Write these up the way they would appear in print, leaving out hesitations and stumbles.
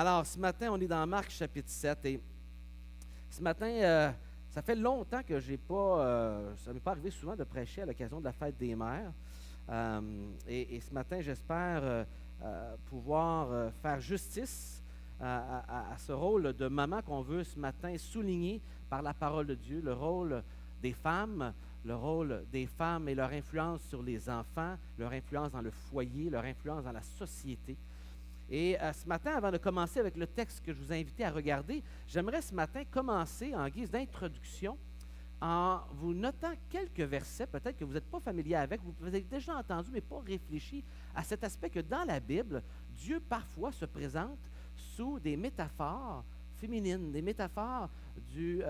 Alors, ce matin, on est dans Marc chapitre 7 et ce matin, ça fait longtemps que ça ne m'est pas arrivé souvent de prêcher à l'occasion de la fête des mères. Et ce matin, j'espère pouvoir faire justice à ce rôle de maman qu'on veut ce matin souligner par la parole de Dieu, le rôle des femmes, et leur influence sur les enfants, leur influence dans le foyer, leur influence dans la société. Et ce matin, avant de commencer avec le texte que je vous ai invité à regarder, j'aimerais ce matin commencer en guise d'introduction en vous notant quelques versets, peut-être que vous n'êtes pas familier avec, vous avez déjà entendu, mais pas réfléchi à cet aspect que dans la Bible, Dieu parfois se présente sous des métaphores féminines, des métaphores du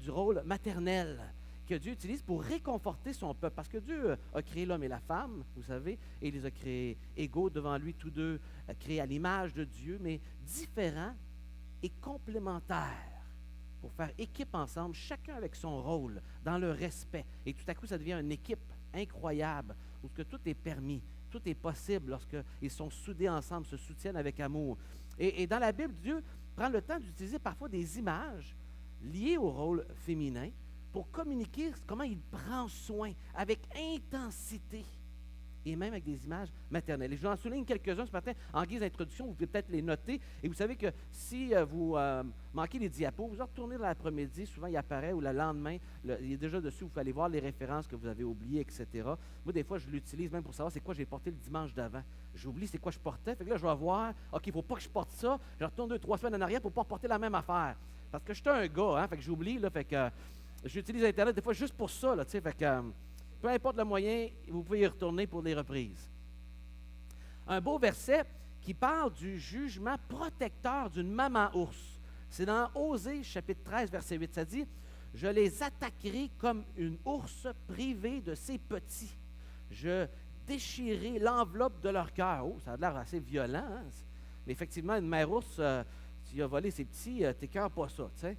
rôle maternel que Dieu utilise pour réconforter son peuple. Parce que Dieu a créé l'homme et la femme, vous savez, et il les a créés égaux devant lui, tous deux créés à l'image de Dieu, mais différents et complémentaires pour faire équipe ensemble, chacun avec son rôle, dans le respect. Et tout à coup, ça devient une équipe incroyable, où que tout est permis, tout est possible lorsqu'ils sont soudés ensemble, se soutiennent avec amour. Et dans la Bible, Dieu prend le temps d'utiliser parfois des images liées au rôle féminin pour communiquer comment il prend soin avec intensité et même avec des images maternelles. Et je vous en souligne quelques-uns ce matin en guise d'introduction, vous pouvez peut-être les noter. Et vous savez que si vous manquez les diapos, vous en retournez dans l'après-midi, souvent il apparaît, ou le lendemain, il est déjà dessus, vous pouvez aller voir les références que vous avez oubliées, etc. Moi, des fois, je l'utilise même pour savoir c'est quoi j'ai porté le dimanche d'avant. J'oublie c'est quoi je portais, fait que là, je vais voir, OK, il ne faut pas que je porte ça, je retourne 2-3 semaines en arrière pour ne pas porter la même affaire. Parce que je suis un gars, hein, fait que j'oublie, là, fait que j'utilise Internet des fois juste pour ça, là, tu sais, fait que peu importe le moyen, vous pouvez y retourner pour des reprises. Un beau verset qui parle du jugement protecteur d'une maman ours. C'est dans Osée, chapitre 13, verset 8. Ça dit « Je les attaquerai comme une ours privée de ses petits. Je déchirerai l'enveloppe de leur cœur. » Oh, ça a l'air assez violent, hein? Mais effectivement, une mère ours, tu as volé ses petits, t'écœures pas ça, tu sais.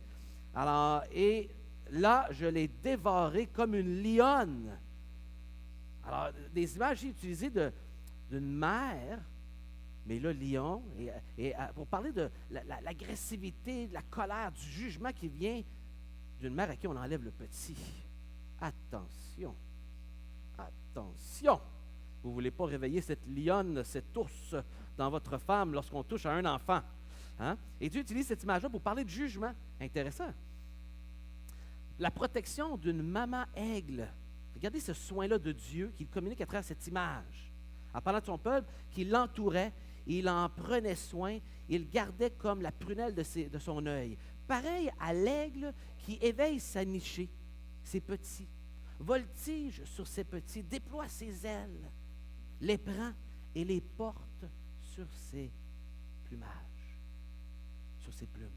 Alors, et là, je les dévorerai comme une lionne. Alors, des images utilisées d'une mère, mais là, lion, et pour parler de l'agressivité, de la colère, du jugement qui vient d'une mère à qui on enlève le petit. Attention, attention. Vous ne voulez pas réveiller cette lionne, cet ours dans votre femme lorsqu'on touche à un enfant. Hein? Et Dieu utilise cette image-là pour parler de jugement. Intéressant. La protection d'une maman aigle. Regardez ce soin-là de Dieu qu'il communique à travers cette image. En parlant de son peuple, qui l'entourait, il en prenait soin, il gardait comme la prunelle de son œil. Pareil à l'aigle qui éveille sa nichée, ses petits, voltige sur ses petits, déploie ses ailes, les prend et les porte sur ses plumages, sur ses plumes.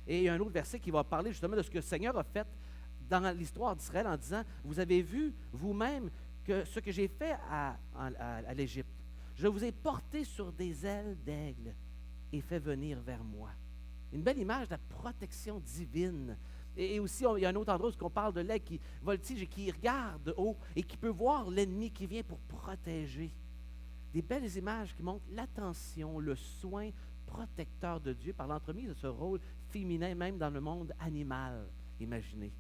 Et il y a un autre verset qui va parler justement de ce que le Seigneur a fait dans l'histoire d'Israël en disant « Vous avez vu vous-même que ce que j'ai fait à l'Égypte. Je vous ai porté sur des ailes d'aigle et fait venir vers moi. » Une belle image de la protection divine. Et aussi, il y a un autre endroit où on parle de l'aigle qui voltige et qui regarde de haut et qui peut voir l'ennemi qui vient pour protéger. Des belles images qui montrent l'attention, le soin protecteur de Dieu par l'entremise de ce rôle féminin, même dans le monde animal. Imaginez.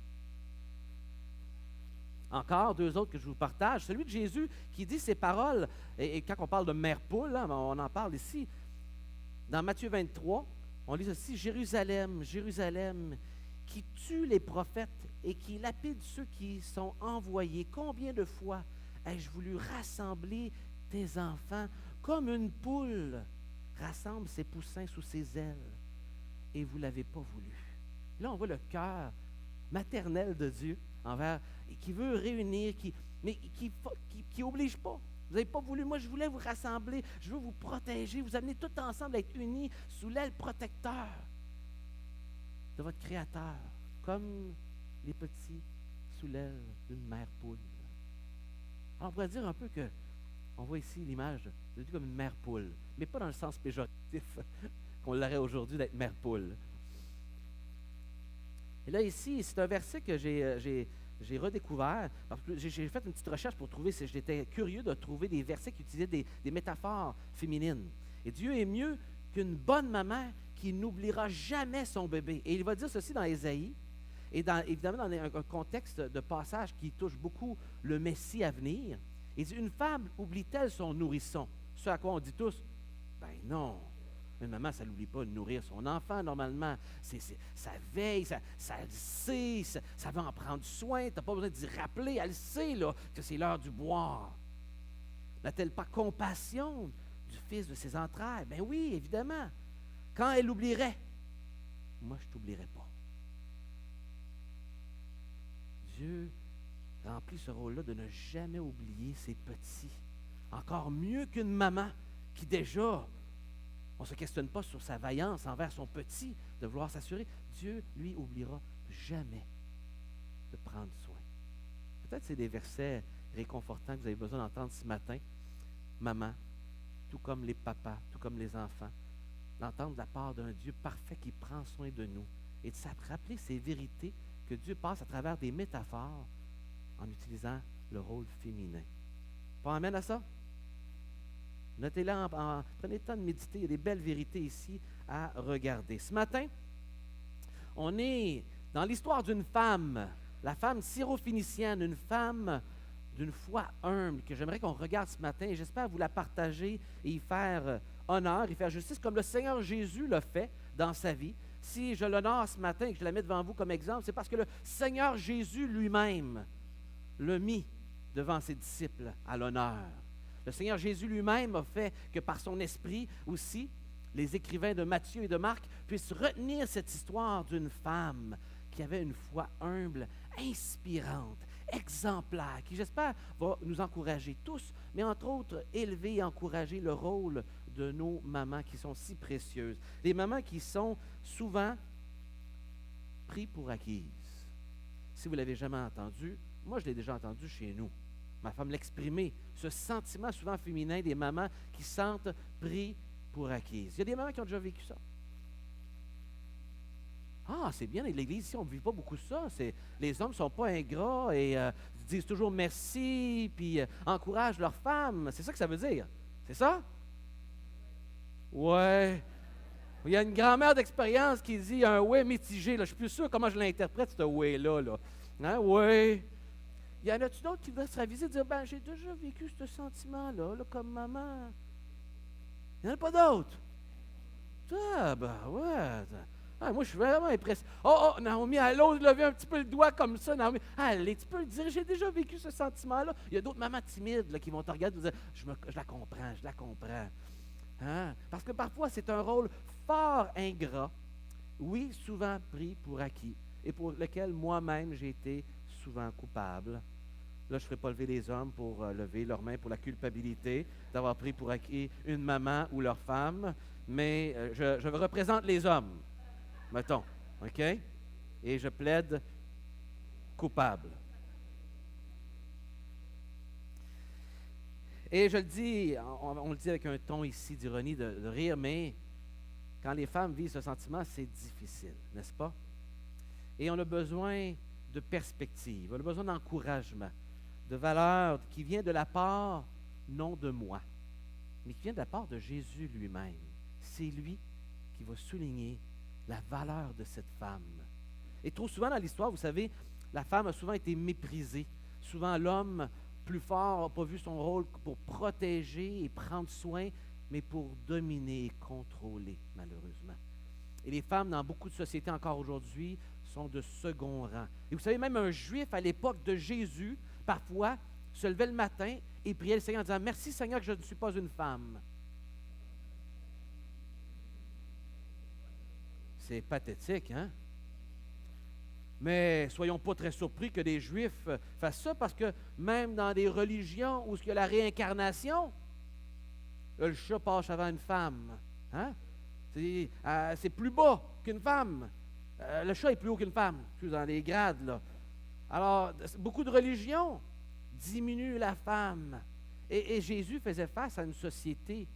Encore deux autres que je vous partage. Celui de Jésus qui dit ces paroles, et quand on parle de mère poule, hein, on en parle ici. Dans Matthieu 23, on lit ceci, « Jérusalem, Jérusalem, qui tue les prophètes et qui lapide ceux qui sont envoyés. Combien de fois ai-je voulu rassembler tes enfants comme une poule rassemble ses poussins sous ses ailes, et vous ne l'avez pas voulu. » Là, on voit le cœur maternel de Dieu envers, qui veut réunir, mais qui n'oblige pas. Vous n'avez pas voulu, moi je voulais vous rassembler, je veux vous protéger, vous amener tout ensemble à être unis sous l'aile protecteur de votre Créateur, comme les petits sous l'aile d'une mère poule. Alors on pourrait dire un peu que, on voit ici l'image de Dieu comme une mère poule, mais pas dans le sens péjoratif qu'on l'aurait aujourd'hui d'être mère poule. Et là ici, c'est un verset que j'ai redécouvert, parce que j'ai fait une petite recherche pour trouver, j'étais curieux de trouver des versets qui utilisaient des métaphores féminines. Et Dieu est mieux qu'une bonne maman qui n'oubliera jamais son bébé. Et il va dire ceci dans Ésaïe, et évidemment dans un contexte de passage qui touche beaucoup le Messie à venir. Il dit, une femme oublie-t-elle son nourrisson? Ce à quoi on dit tous, ben non. Une maman, ça n'oublie pas de nourrir son enfant, normalement. Ça veille, ça sait, ça veut en prendre soin. Tu n'as pas besoin d'y rappeler. Elle sait là, que c'est l'heure du boire. N'a-t-elle pas compassion du fils de ses entrailles? Ben oui, évidemment. Quand elle oublierait, moi, je ne t'oublierai pas. Dieu remplit ce rôle-là de ne jamais oublier ses petits. Encore mieux qu'une maman qui déjà, on ne se questionne pas sur sa vaillance envers son petit, de vouloir s'assurer. Dieu, lui, oubliera jamais de prendre soin. Peut-être que c'est des versets réconfortants que vous avez besoin d'entendre ce matin. Maman, tout comme les papas, tout comme les enfants, d'entendre de la part d'un Dieu parfait qui prend soin de nous et de se rappeler ces vérités que Dieu passe à travers des métaphores en utilisant le rôle féminin. Pas amène à ça? Notez-la, prenez le temps de méditer. Il y a des belles vérités ici à regarder. Ce matin, on est dans l'histoire d'une femme, la femme syrophénicienne, une femme d'une foi humble que j'aimerais qu'on regarde ce matin et j'espère vous la partager et y faire honneur, y faire justice comme le Seigneur Jésus l'a fait dans sa vie. Si je l'honore ce matin et que je la mets devant vous comme exemple, c'est parce que le Seigneur Jésus lui-même l'a mis devant ses disciples à l'honneur. Le Seigneur Jésus lui-même a fait que par son esprit aussi, les écrivains de Matthieu et de Marc puissent retenir cette histoire d'une femme qui avait une foi humble, inspirante, exemplaire, qui j'espère va nous encourager tous, mais entre autres élever et encourager le rôle de nos mamans qui sont si précieuses. Les mamans qui sont souvent prises pour acquises. Si vous ne l'avez jamais entendu, moi je l'ai déjà entendu chez nous. Ma femme l'exprimait, ce sentiment souvent féminin des mamans qui se sentent pris pour acquises. Il y a des mamans qui ont déjà vécu ça. Ah, c'est bien, l'Église ici, on ne vit pas beaucoup ça. Les hommes ne sont pas ingrats et disent toujours merci, puis encouragent leurs femmes. C'est ça que ça veut dire. C'est ça? Ouais. Il y a une grand-mère d'expérience qui dit un « ouais » mitigé. Là. Je ne suis plus sûr comment je l'interprète, ce « ouais-là. » Là. Hein? Ouais. Y en a-tu d'autres qui voudraient se raviser et dire « ben, j'ai déjà vécu ce sentiment-là, là, comme maman. » Il n'y en a pas d'autres. Ah, ben ouais. Ah, moi, je suis vraiment impressionné. Oh, Naomi, elle ose lever un petit peu le doigt comme ça. Naomi, allez, tu peux le dire, j'ai déjà vécu ce sentiment-là. Il y a d'autres mamans timides là, qui vont te regarder et dire je la comprends. Hein? Parce que parfois, c'est un rôle fort ingrat, oui, souvent pris pour acquis, et pour lequel moi-même j'ai été souvent coupable. Là, je ne ferai pas lever les hommes pour lever leurs mains pour la culpabilité d'avoir pris pour acquis une maman ou leur femme, mais je représente les hommes, mettons, OK? Et je plaide coupable. Et je le dis, on le dit avec un ton ici d'ironie, de rire, mais quand les femmes vivent ce sentiment, c'est difficile, n'est-ce pas? Et on a besoin de perspective, on a besoin d'encouragement, de valeur qui vient de la part, non de moi, mais qui vient de la part de Jésus lui-même. C'est lui qui va souligner la valeur de cette femme. Et trop souvent dans l'histoire, vous savez, la femme a souvent été méprisée. Souvent, l'homme plus fort n'a pas vu son rôle pour protéger et prendre soin, mais pour dominer et contrôler, malheureusement. Et les femmes, dans beaucoup de sociétés encore aujourd'hui, sont de second rang. Et vous savez, même un juif à l'époque de Jésus, parfois, se levait le matin et priait le Seigneur en disant « Merci Seigneur que je ne suis pas une femme. » C'est pathétique, hein? Mais soyons pas très surpris que des Juifs fassent ça, parce que même dans des religions où il y a la réincarnation, le chat passe avant une femme. Hein? C'est plus bas qu'une femme. Le chat est plus haut qu'une femme, dans les grades, là. Alors, beaucoup de religions diminuent la femme. Et Jésus faisait face à une société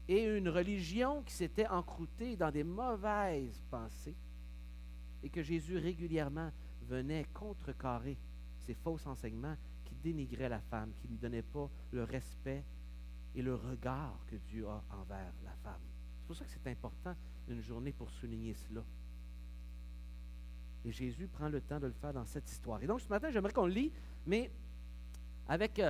et une religion qui s'était encroûtée dans des mauvaises pensées et que Jésus régulièrement venait contrecarrer ces faux enseignements qui dénigraient la femme, qui ne lui donnaient pas le respect et le regard que Dieu a envers la femme. pour ça que c'est important, une journée pour souligner cela. Et Jésus prend le temps de le faire dans cette histoire. Et donc, ce matin, j'aimerais qu'on le lit, mais avec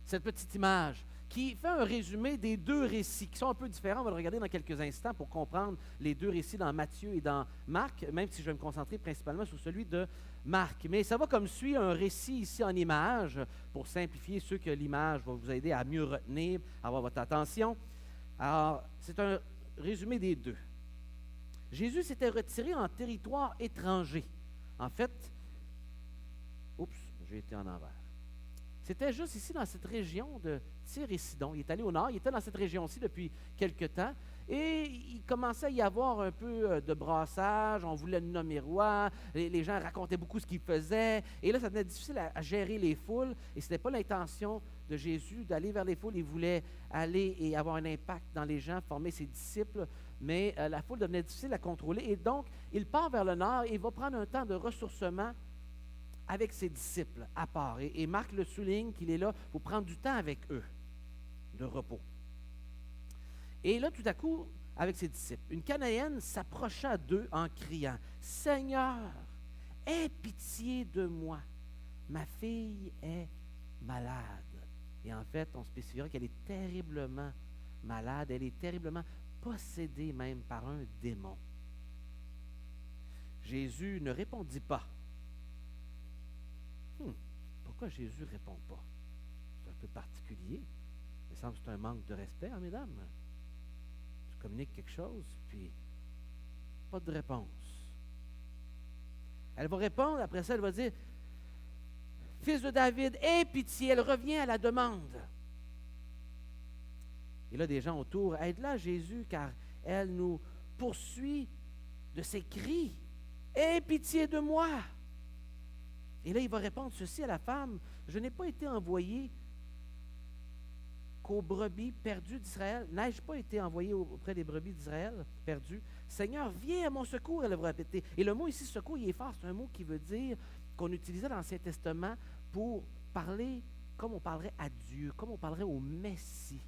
cette petite image qui fait un résumé des deux récits qui sont un peu différents. On va le regarder dans quelques instants pour comprendre les deux récits dans Matthieu et dans Marc, même si je vais me concentrer principalement sur celui de Marc. Mais ça va comme suit, un récit ici en images, pour simplifier ceux que l'image va vous aider à mieux retenir, à avoir votre attention. Alors, c'est un résumé des deux. Jésus s'était retiré en territoire étranger. En fait, j'ai été en envers. C'était juste ici dans cette région de Tyr et Sidon. Il est allé au nord, il était dans cette région-ci depuis quelque temps, et il commençait à y avoir un peu de brassage, on voulait le nommer roi, les gens racontaient beaucoup ce qu'il faisait, et là, ça devenait difficile à gérer les foules, et ce n'était pas l'intention de Jésus d'aller vers les foules. Il voulait aller et avoir un impact dans les gens, former ses disciples, mais la foule devenait difficile à contrôler, et donc, il part vers le nord et il va prendre un temps de ressourcement avec ses disciples à part. Et Marc le souligne qu'il est là pour prendre du temps avec eux, de repos. Et là, tout à coup, avec ses disciples, une Cananéenne s'approcha d'eux en criant, « Seigneur, aie pitié de moi, ma fille est malade. » Et en fait, on spécifiera qu'elle est terriblement malade, elle est terriblement possédée même par un démon. Jésus ne répondit pas. Pourquoi Jésus ne répond pas? C'est un peu particulier. Il me semble que c'est un manque de respect, hein, mesdames? Tu communiques quelque chose, puis pas de réponse. Elle va répondre, après ça, elle va dire, « Fils de David, aie pitié. » Elle revient à la demande. Et là, des gens autour, « Aide-la, Jésus, car elle nous poursuit de ses cris. Aie pitié de moi. » Et là, il va répondre ceci à la femme, « Je n'ai pas été envoyé qu'aux brebis perdues d'Israël. N'ai-je pas été envoyé auprès des brebis d'Israël perdues? Seigneur, viens à mon secours. » Elle va répéter. Et le mot ici, secours, il est fort. C'est un mot qui veut dire, qu'on utilisait dans l'Ancien Testament pour parler comme on parlerait à Dieu, comme on parlerait au Messie.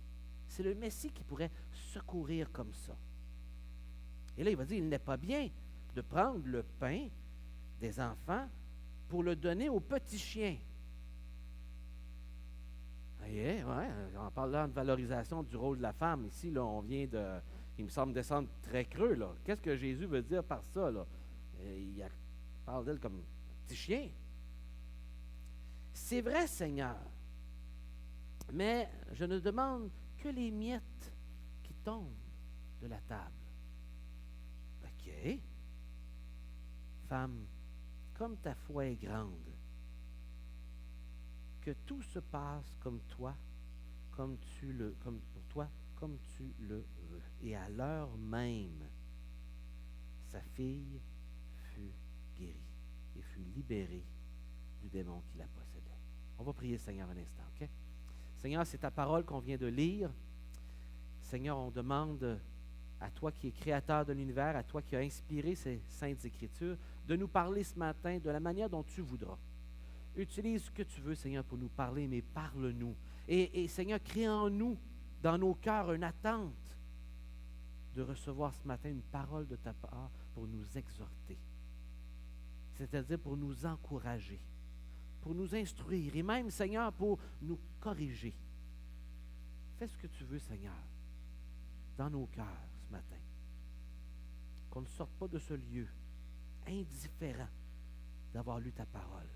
C'est le Messie qui pourrait secourir comme ça. Et là, il va dire, il n'est pas bien de prendre le pain des enfants pour le donner aux petits chiens. Voyez, ouais, on parle là de valorisation du rôle de la femme. Ici, là, on vient de, il me semble, descendre très creux, là. Qu'est-ce que Jésus veut dire par ça, là? Il parle d'elle comme un petit chien. C'est vrai, Seigneur, mais je ne demande que les miettes qui tombent de la table. OK. Femme, comme ta foi est grande, que tout se passe comme toi, comme pour toi, comme tu le veux. Et à l'heure même, sa fille fut guérie et fut libérée du démon qui la possédait. On va prier, Seigneur, un instant, OK? Seigneur, c'est ta parole qu'on vient de lire. Seigneur, on demande à toi qui es créateur de l'univers, à toi qui as inspiré ces saintes écritures, de nous parler ce matin de la manière dont tu voudras. Utilise ce que tu veux, Seigneur, pour nous parler, mais parle-nous. Et Seigneur, crée en nous, dans nos cœurs, une attente de recevoir ce matin une parole de ta part pour nous exhorter. C'est-à-dire pour nous encourager, pour nous instruire et même, Seigneur, pour nous corriger. Fais ce que tu veux, Seigneur, dans nos cœurs ce matin. Qu'on ne sorte pas de ce lieu indifférent d'avoir lu ta parole,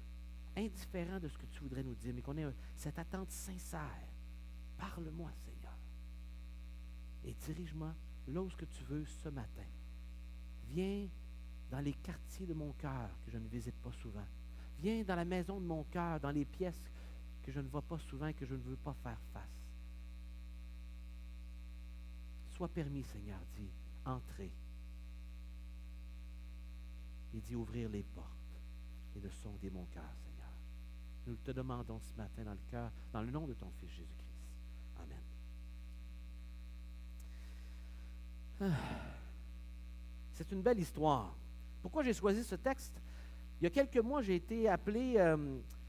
indifférent de ce que tu voudrais nous dire, mais qu'on ait cette attente sincère. Parle-moi, Seigneur, et dirige-moi là où ce que tu veux ce matin. Viens dans les quartiers de mon cœur que je ne visite pas souvent. Viens dans la maison de mon cœur, dans les pièces que je ne vois pas souvent et que je ne veux pas faire face. Sois permis, Seigneur, dit entrer. Et dit ouvrir les portes et de sonder mon cœur, Seigneur. Nous te demandons ce matin dans le cœur, dans le nom de ton Fils Jésus-Christ. Amen. C'est une belle histoire. Pourquoi j'ai choisi ce texte? Il y a quelques mois, j'ai été appelé,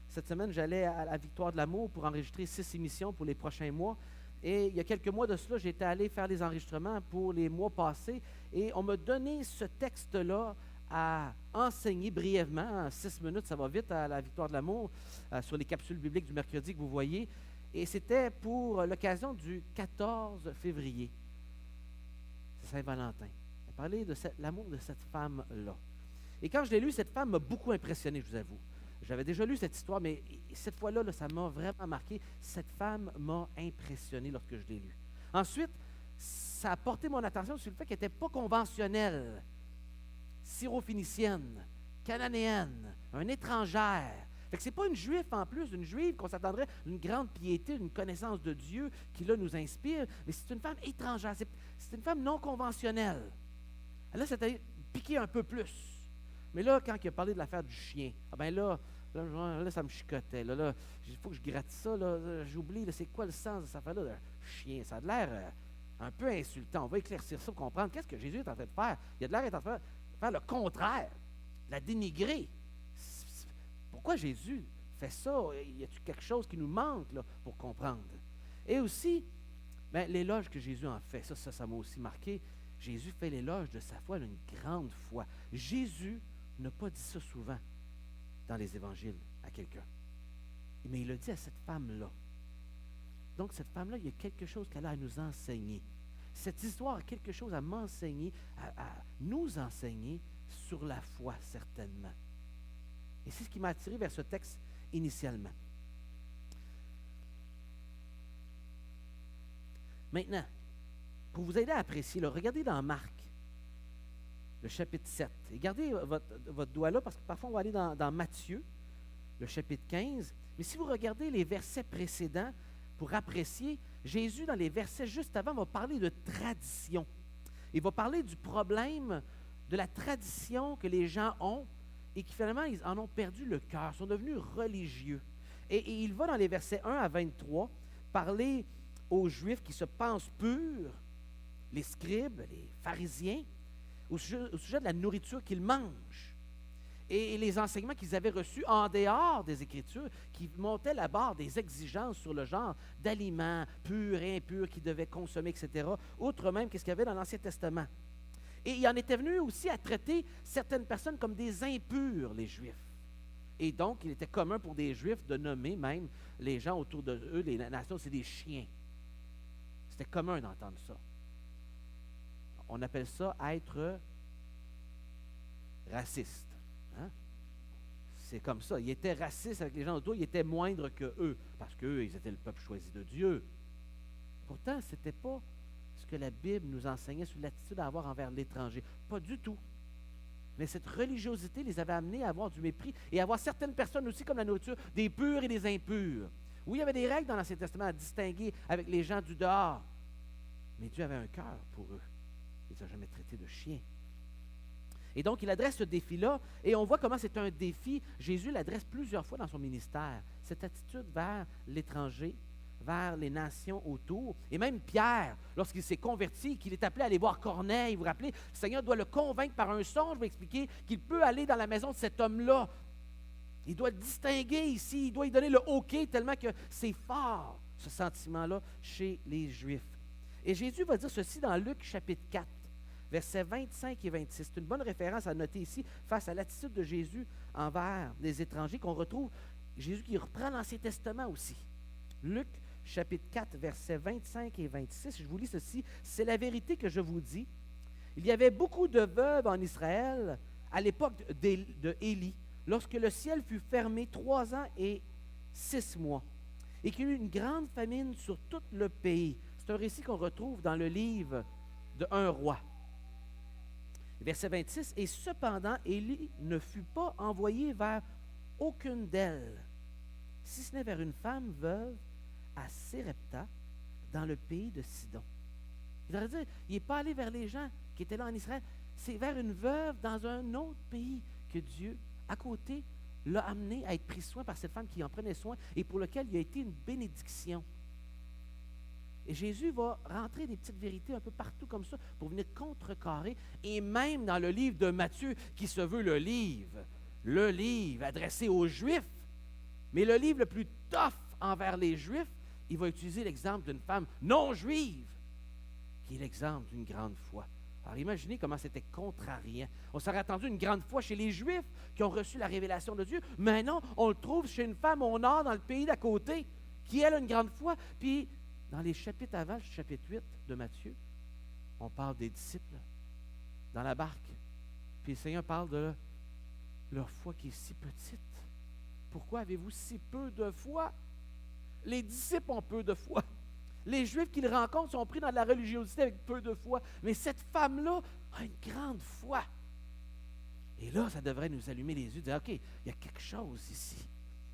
cette semaine, j'allais à la Victoire de l'amour pour enregistrer 6 émissions pour les prochains mois. Et il y a quelques mois de cela, j'étais allé faire les enregistrements pour les mois passés et on m'a donné ce texte-là à enseigner brièvement, en 6 minutes, ça va vite à la Victoire de l'amour, sur les capsules bibliques du mercredi que vous voyez. Et c'était pour l'occasion du 14 février, c'est Saint-Valentin. On parlait de l'amour de cette femme-là. Et quand je l'ai lu, cette femme m'a beaucoup impressionné, je vous avoue. J'avais déjà lu cette histoire, mais cette fois-là, ça m'a vraiment marqué. Cette femme m'a impressionné lorsque je l'ai lu. Ensuite, ça a porté mon attention sur le fait qu'elle n'était pas conventionnelle, syrophénicienne, cananéenne, une étrangère. Fait que c'est pas une juive en plus, une juive qu'on s'attendrait d'une grande piété, d'une connaissance de Dieu qui là nous inspire, mais c'est une femme étrangère, c'est une femme non conventionnelle. Là, c'était piqué un peu plus. Mais là, quand il a parlé de l'affaire du chien, là, ça me chicotait. Là, il faut que je gratte ça. J'oublie, c'est quoi le sens de cette affaire-là de chien? Ça a l'air un peu insultant. On va éclaircir ça pour comprendre qu'est-ce que Jésus est en train de faire. Il a de l'air d'être en train de faire le contraire, la dénigrer. Pourquoi Jésus fait ça? Y a-t-il quelque chose qui nous manque là, pour comprendre? Et aussi, l'éloge que Jésus en fait, ça m'a aussi marqué. Jésus fait l'éloge de sa foi, une grande foi. Jésus n'a pas dit ça souvent dans les évangiles à quelqu'un. Mais il a dit à cette femme-là. Donc, cette femme-là, il y a quelque chose qu'elle a à nous enseigner. Cette histoire a quelque chose à m'enseigner, à nous enseigner sur la foi, certainement. Et c'est ce qui m'a attiré vers ce texte initialement. Maintenant, pour vous aider à apprécier, regardez dans Marc, le chapitre 7. Et gardez votre doigt là, parce que parfois on va aller dans Matthieu, le chapitre 15. Mais si vous regardez les versets précédents, pour apprécier, Jésus, dans les versets juste avant, va parler de tradition. Il va parler du problème de la tradition que les gens ont et qui finalement, ils en ont perdu le cœur, sont devenus religieux. Et il va dans les versets 1 à 23 parler aux Juifs qui se pensent purs, les scribes, les pharisiens, au sujet de la nourriture qu'ils mangent et les enseignements qu'ils avaient reçus en dehors des Écritures qui montaient la barre des exigences sur le genre d'aliments purs et impurs qu'ils devaient consommer, etc., outre même qu'est-ce qu'il y avait dans l'Ancien Testament. Et il en était venu aussi à traiter certaines personnes comme des impurs, les Juifs. Et donc, il était commun pour des Juifs de nommer même les gens autour de eux, les nations, c'est des chiens. C'était commun d'entendre ça. On appelle ça être raciste. Hein? C'est comme ça. Il était raciste avec les gens autour, il était moindre que eux, parce qu'eux, ils étaient le peuple choisi de Dieu. Pourtant, ce n'était pas ce que la Bible nous enseignait sur l'attitude à avoir envers l'étranger. Pas du tout. Mais cette religiosité les avait amenés à avoir du mépris et à avoir certaines personnes aussi, comme la nourriture, des purs et des impurs. Oui, il y avait des règles dans l'Ancien Testament à distinguer avec les gens du dehors. Mais Dieu avait un cœur pour eux. Il ne les a jamais traités de chiens. Et donc, il adresse ce défi-là, et on voit comment c'est un défi. Jésus l'adresse plusieurs fois dans son ministère. Cette attitude vers l'étranger, vers les nations autour. Et même Pierre, lorsqu'il s'est converti, qu'il est appelé à aller voir Corneille, vous vous rappelez, le Seigneur doit le convaincre par un songe, je vais expliquer, qu'il peut aller dans la maison de cet homme-là. Il doit le distinguer ici, il doit lui donner le OK, tellement que c'est fort, ce sentiment-là, chez les Juifs. Et Jésus va dire ceci dans Luc chapitre 4, versets 25 et 26. C'est une bonne référence à noter ici face à l'attitude de Jésus envers les étrangers qu'on retrouve. Jésus qui reprend l'Ancien Testament aussi. Luc chapitre 4, versets 25 et 26. Je vous lis ceci. C'est la vérité que je vous dis. Il y avait beaucoup de veuves en Israël à l'époque d'Élie, lorsque le ciel fut fermé 3 ans et 6 mois, et qu'il y eut une grande famine sur tout le pays. C'est un récit qu'on retrouve dans le livre de 1 roi. Verset 26, « Et cependant, Élie ne fut pas envoyé vers aucune d'elles, si ce n'est vers une femme veuve à Sérepta, dans le pays de Sidon. » Il aurait dit, il n'est pas allé vers les gens qui étaient là en Israël, c'est vers une veuve dans un autre pays que Dieu, à côté, l'a amené à être pris soin par cette femme qui en prenait soin et pour lequel il a été une bénédiction. Et Jésus va rentrer des petites vérités un peu partout comme ça pour venir contrecarrer. Et même dans le livre de Matthieu, qui se veut le livre adressé aux Juifs, mais le livre le plus tough envers les Juifs, il va utiliser l'exemple d'une femme non juive, qui est l'exemple d'une grande foi. Alors imaginez comment c'était contrariant. On s'aurait attendu une grande foi chez les Juifs qui ont reçu la révélation de Dieu, mais non, on le trouve chez une femme au nord, dans le pays d'à côté, qui elle a une grande foi. Puis dans les chapitres avant, le chapitre 8 de Matthieu, on parle des disciples dans la barque. Puis le Seigneur parle de leur foi qui est si petite. Pourquoi avez-vous si peu de foi? Les disciples ont peu de foi. Les Juifs qu'ils rencontrent sont pris dans de la religiosité avec peu de foi. Mais cette femme-là a une grande foi. Et là, ça devrait nous allumer les yeux, dire, OK, il y a quelque chose ici.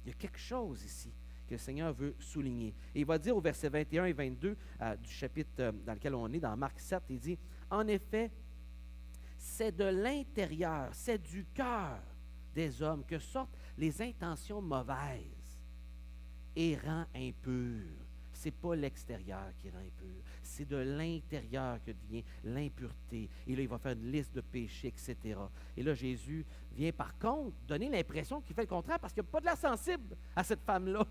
Il y a quelque chose ici que le Seigneur veut souligner. Et il va dire au verset 21 et 22 du chapitre dans lequel on est, dans Marc 7, il dit, « En effet, c'est de l'intérieur, c'est du cœur des hommes que sortent les intentions mauvaises et rend impur. » Ce n'est pas l'extérieur qui rend impur, c'est de l'intérieur que vient l'impureté. Et là, il va faire une liste de péchés, etc. Et là, Jésus vient par contre donner l'impression qu'il fait le contraire parce qu'il n'y a pas de l'air sensible à cette femme-là.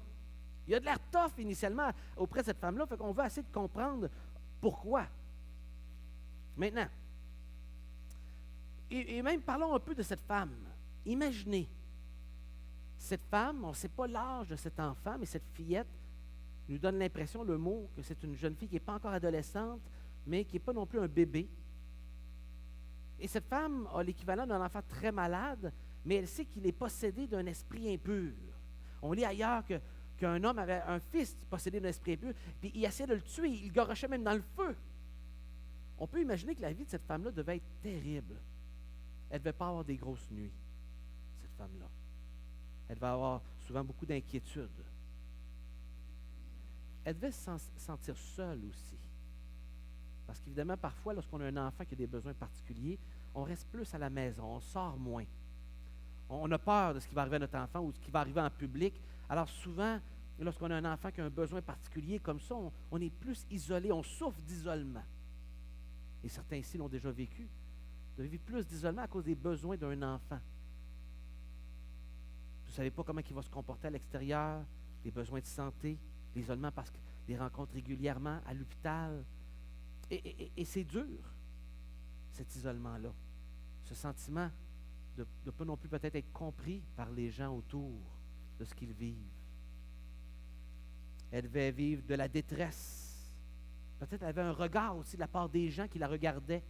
Il y a de l'air tough initialement auprès de cette femme-là, fait qu'on va essayer de comprendre pourquoi. Maintenant, et même parlons un peu de cette femme. Imaginez, cette femme, on ne sait pas l'âge de cet enfant, mais cette fillette nous donne l'impression, le mot, que c'est une jeune fille qui n'est pas encore adolescente, mais qui n'est pas non plus un bébé. Et cette femme a l'équivalent d'un enfant très malade, mais elle sait qu'il est possédé d'un esprit impur. On lit ailleurs qu'un homme avait un fils possédé d'un esprit impur, puis il essayait de le tuer, il le garochait même dans le feu. On peut imaginer que la vie de cette femme-là devait être terrible. Elle ne devait pas avoir des grosses nuits, cette femme-là. Elle devait avoir souvent beaucoup d'inquiétudes. Elle devait se sentir seule aussi. Parce qu'évidemment, parfois, lorsqu'on a un enfant qui a des besoins particuliers, on reste plus à la maison, on sort moins. On a peur de ce qui va arriver à notre enfant ou de ce qui va arriver en public. Alors souvent, lorsqu'on a un enfant qui a un besoin particulier comme ça, on est plus isolé, on souffre d'isolement. Et certains ici l'ont déjà vécu, de vivre plus d'isolement à cause des besoins d'un enfant. Vous ne savez pas comment il va se comporter à l'extérieur, les besoins de santé, l'isolement parce que des rencontres régulièrement à l'hôpital. Et c'est dur, cet isolement-là. Ce sentiment de ne pas non plus peut-être être compris par les gens autour de ce qu'ils vivent. Elle devait vivre de la détresse. Peut-être elle avait un regard aussi de la part des gens qui la regardaient,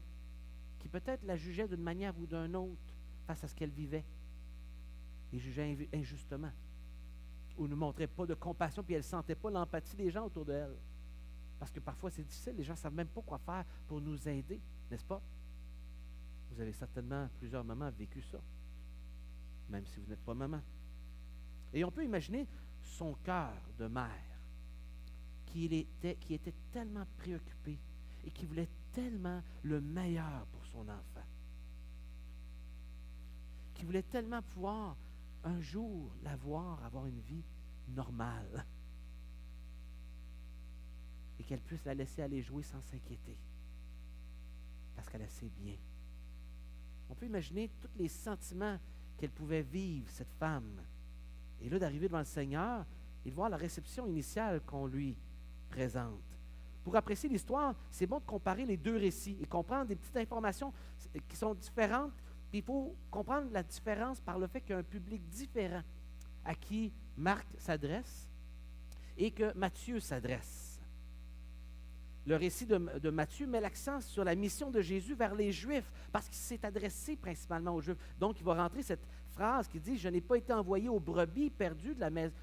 qui peut-être la jugeaient d'une manière ou d'une autre face à ce qu'elle vivait, et jugeaient injustement, ou ne montraient pas de compassion, puis elle ne sentait pas l'empathie des gens autour d'elle. Parce que parfois c'est difficile, les gens ne savent même pas quoi faire pour nous aider, n'est-ce pas? Vous avez certainement, plusieurs mamans, vécu ça, même si vous n'êtes pas maman. Et on peut imaginer son cœur de mère, qui était tellement préoccupé et qui voulait tellement le meilleur pour son enfant, qui voulait tellement pouvoir un jour la voir avoir une vie normale et qu'elle puisse la laisser aller jouer sans s'inquiéter parce qu'elle a sait bien. On peut imaginer tous les sentiments qu'elle pouvait vivre, cette femme. Et là, d'arriver devant le Seigneur et de voir la réception initiale qu'on lui présente. Pour apprécier l'histoire, c'est bon de comparer les deux récits et comprendre des petites informations qui sont différentes. Puis il faut comprendre la différence par le fait qu'il y a un public différent à qui Marc s'adresse et que Matthieu s'adresse. Le récit de Matthieu met l'accent sur la mission de Jésus vers les Juifs, parce qu'il s'est adressé principalement aux Juifs. Donc, il va rentrer cette phrase qui dit « Je n'ai pas été envoyé aux brebis perdues de la maison...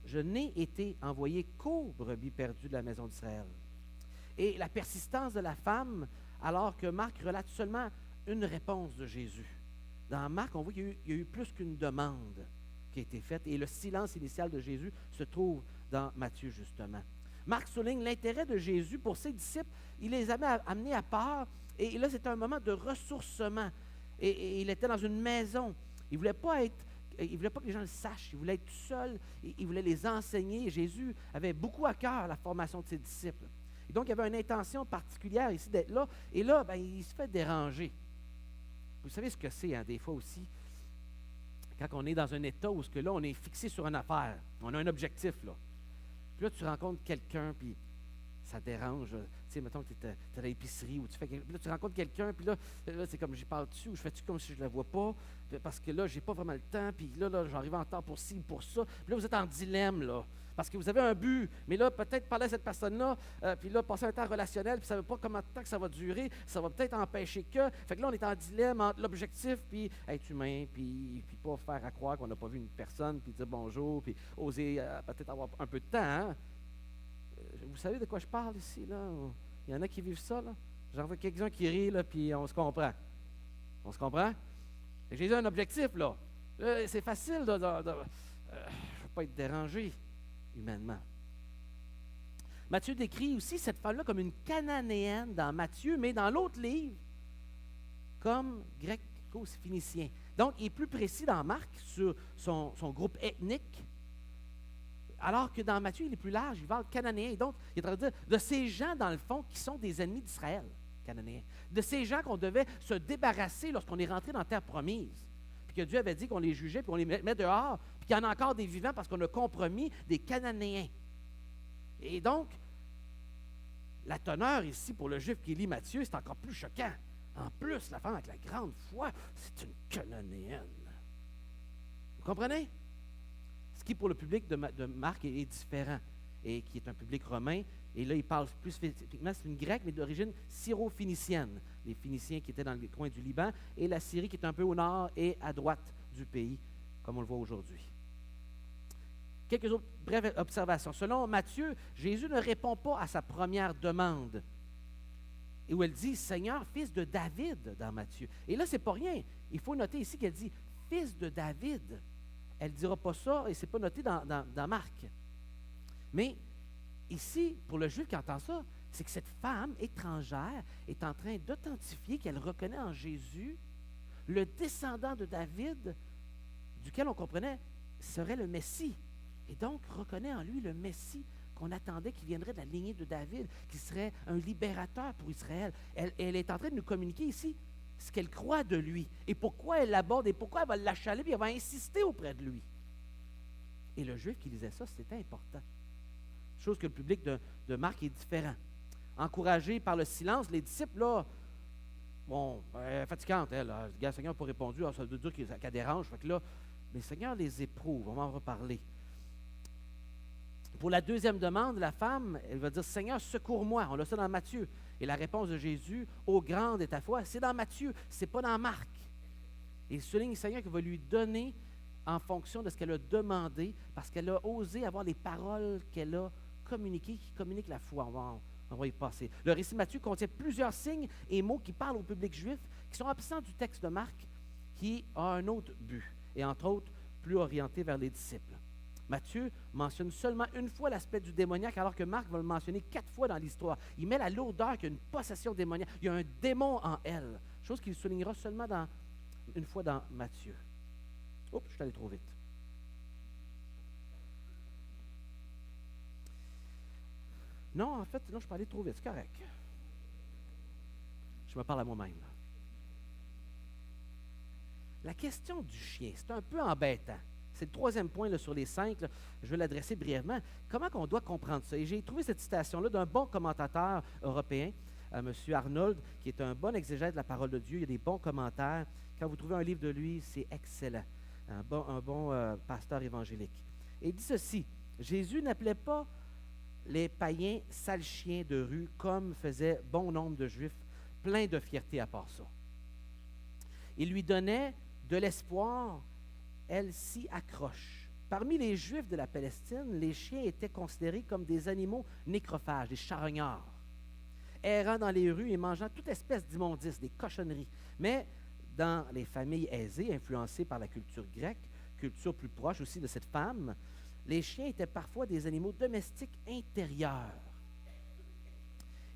Je n'ai été envoyé qu'aux brebis perdues de la maison d'Israël. » Et la persistance de la femme, alors que Marc relate seulement une réponse de Jésus. Dans Marc, on voit qu'il y a eu plus qu'une demande qui a été faite, et le silence initial de Jésus se trouve dans Matthieu, justement. Marc souligne l'intérêt de Jésus pour ses disciples. Il les avait amenés à part. Et là, c'était un moment de ressourcement. Et il était dans une maison. Il ne voulait pas que les gens le sachent. Il voulait être tout seul. Il voulait les enseigner. Et Jésus avait beaucoup à cœur la formation de ses disciples. Et donc, il y avait une intention particulière ici d'être là. Et là, il se fait déranger. Vous savez ce que c'est, hein, des fois aussi, quand on est dans un état où là, on est fixé sur une affaire. On a un objectif, là. Puis là, tu rencontres quelqu'un, puis ça dérange. Tu sais, mettons que tu es à l'épicerie, ou tu fais puis là, tu rencontres quelqu'un, puis là c'est comme j'y parle dessus, ou je fais-tu comme si je ne la vois pas, parce que là, j'ai pas vraiment le temps, puis là j'arrive en temps pour ci, pour ça. Puis là, vous êtes en dilemme, là. Parce que vous avez un but, mais là, peut-être parler à cette personne-là, puis là, passer un temps relationnel, puis ça ne veut pas combien de temps que ça va durer, ça va peut-être empêcher que. Fait que là, on est en dilemme entre l'objectif, puis être humain, puis pas faire à croire qu'on n'a pas vu une personne, puis dire bonjour, puis oser peut-être avoir un peu de temps. Hein? Vous savez de quoi je parle ici, là? Il y en a qui vivent ça, là. J'en vois quelques-uns qui rient, là, puis on se comprend. On se comprend? Et Jésus a un objectif, là. C'est facile je ne veux pas être dérangé humainement. Matthieu décrit aussi cette femme-là comme une Cananéenne dans Matthieu, mais dans l'autre livre, comme gréco-phénicien. Donc, il est plus précis dans Marc sur son groupe ethnique, alors que dans Matthieu, il est plus large, il parle cananéen. Donc, il est en train de dire de ces gens, dans le fond, qui sont des ennemis d'Israël, cananéens. De ces gens qu'on devait se débarrasser lorsqu'on est rentré dans la terre promise. Puis que Dieu avait dit qu'on les jugeait, puis on les met dehors, puis qu'il y en a encore des vivants parce qu'on a compromis des Cananéens. Et donc, la teneur ici, pour le juif qui lit Matthieu, c'est encore plus choquant. En plus, la femme avec la grande foi, c'est une Cananéenne. Vous comprenez? Ce qui, pour le public de Marc, est différent, et qui est un public romain. Et là, il parle plus spécifiquement, c'est une grecque, mais d'origine syro-phénicienne. Les Phéniciens qui étaient dans le coin du Liban, et la Syrie qui est un peu au nord et à droite du pays, comme on le voit aujourd'hui. Quelques autres brèves observations. Selon Matthieu, Jésus ne répond pas à sa première demande, et où elle dit « Seigneur, fils de David » dans Matthieu. Et là, c'est pas rien. Il faut noter ici qu'elle dit « fils de David ». Elle ne dira pas ça, et ce n'est pas noté dans Marc. Mais ici, pour le juif qui entend ça, c'est que cette femme étrangère est en train d'authentifier qu'elle reconnaît en Jésus le descendant de David, duquel on comprenait serait le Messie. Et donc, reconnaît en lui le Messie qu'on attendait, qui viendrait de la lignée de David, qui serait un libérateur pour Israël. Elle est en train de nous communiquer ici ce qu'elle croit de lui, et pourquoi elle l'aborde, et pourquoi elle va l'achaler, puis elle va insister auprès de lui. Et le juif qui lisait ça, c'était important. Chose que le public de Marc est différent. Encouragé par le silence, les disciples, là, bon, fatigante, elle. Le Seigneur n'a pas répondu, ça veut dire qu'elle dérange. Fait que là, mais le Seigneur les éprouve, on va en reparler. Pour la deuxième demande, la femme, elle va dire, Seigneur, secours-moi. On a ça dans Matthieu. Et la réponse de Jésus, ô grande est ta foi, c'est dans Matthieu, c'est pas dans Marc. Et il souligne le Seigneur qui va lui donner en fonction de ce qu'elle a demandé, parce qu'elle a osé avoir les paroles qu'elle a communiquées, qui communiquent la foi. On va y passer. Le récit de Matthieu contient plusieurs signes et mots qui parlent au public juif, qui sont absents du texte de Marc, qui a un autre but, et entre autres, plus orienté vers les disciples. Matthieu mentionne seulement une fois l'aspect du démoniaque, alors que Marc va le mentionner 4 fois dans l'histoire. Il met la lourdeur qu'il y a une possession démoniaque. Il y a un démon en elle, chose qu'il soulignera seulement une fois dans Matthieu. Oups, je suis allé trop vite. Non, en fait, non, je suis pas allé trop vite, c'est correct. Je me parle à moi-même. La question du chien, c'est un peu embêtant. C'est le troisième point là, sur les 5. Là, je vais l'adresser brièvement. Comment on doit comprendre ça? Et j'ai trouvé cette citation-là d'un bon commentateur européen, M. Arnold, qui est un bon exégète de la parole de Dieu. Il y a des bons commentaires. Quand vous trouvez un livre de lui, c'est excellent. Un bon pasteur évangélique. Et il dit ceci, Jésus n'appelait pas les païens sales chiens de rue, comme faisait bon nombre de Juifs, pleins de fierté à part ça. Il lui donnait de l'espoir. Elle s'y accroche. Parmi les Juifs de la Palestine, les chiens étaient considérés comme des animaux nécrophages, des charognards, errant dans les rues et mangeant toute espèce d'immondices, des cochonneries. Mais dans les familles aisées, influencées par la culture grecque, culture plus proche aussi de cette femme, les chiens étaient parfois des animaux domestiques intérieurs.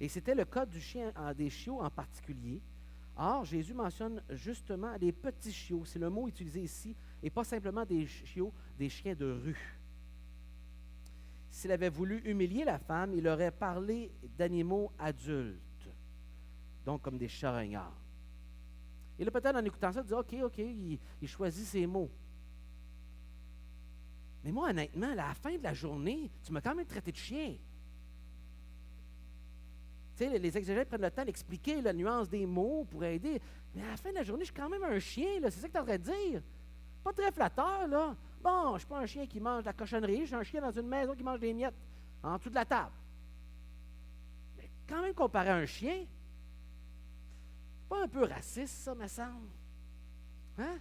Et c'était le cas du chien, des chiots en particulier. Or, Jésus mentionne justement des petits chiots, c'est le mot utilisé ici, et pas simplement des chiots, des chiens de rue. S'il avait voulu humilier la femme, il aurait parlé d'animaux adultes, donc comme des charognards. Et là, peut-être en écoutant ça, il dit, OK, il choisit ses mots. Mais moi, honnêtement, à la fin de la journée, tu m'as quand même traité de chien. Tu sais, les exégètes prennent le temps d'expliquer la nuance des mots pour aider. Mais à la fin de la journée, je suis quand même un chien, là. C'est ça que tu es en train de dire. Pas très flatteur, là. Bon, je ne suis pas un chien qui mange de la cochonnerie. Je suis un chien dans une maison qui mange des miettes en dessous de la table. Mais quand même, comparé à un chien, c'est pas un peu raciste, ça, me semble? Hein?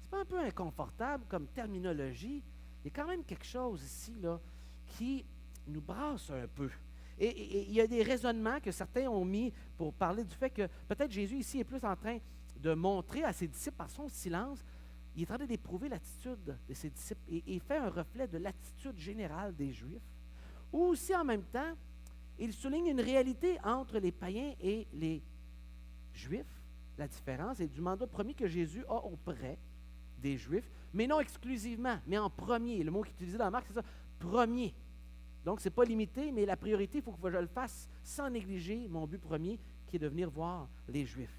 C'est pas un peu inconfortable comme terminologie? Il y a quand même quelque chose ici, là, qui nous brasse un peu. Et il y a des raisonnements que certains ont mis pour parler du fait que peut-être Jésus ici est plus en train de montrer à ses disciples par son silence, il est en train d'éprouver l'attitude de ses disciples et fait un reflet de l'attitude générale des Juifs. Ou aussi en même temps, il souligne une réalité entre les païens et les Juifs, la différence est du mandat premier que Jésus a auprès des Juifs, mais non exclusivement, mais en premier. Le mot qui est utilisé dans Marc, c'est ça, premier. Donc, ce n'est pas limité, mais la priorité, il faut que je le fasse sans négliger mon but premier, qui est de venir voir les Juifs.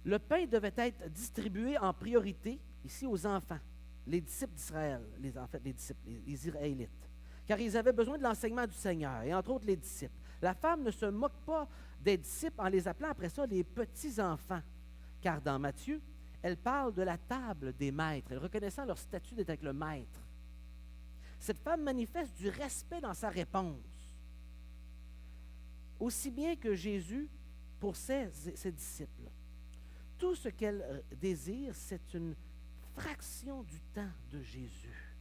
Le pain devait être distribué en priorité, ici, aux enfants, les disciples d'Israël, les disciples, les Israélites, car ils avaient besoin de l'enseignement du Seigneur, et entre autres les disciples. La femme ne se moque pas des disciples en les appelant après ça les petits-enfants, car dans Matthieu, elle parle de la table des maîtres, elle reconnaissant leur statut d'être avec le maître. Cette femme manifeste du respect dans sa réponse, aussi bien que Jésus pour ses disciples. Tout ce qu'elle désire, c'est une fraction du temps de Jésus.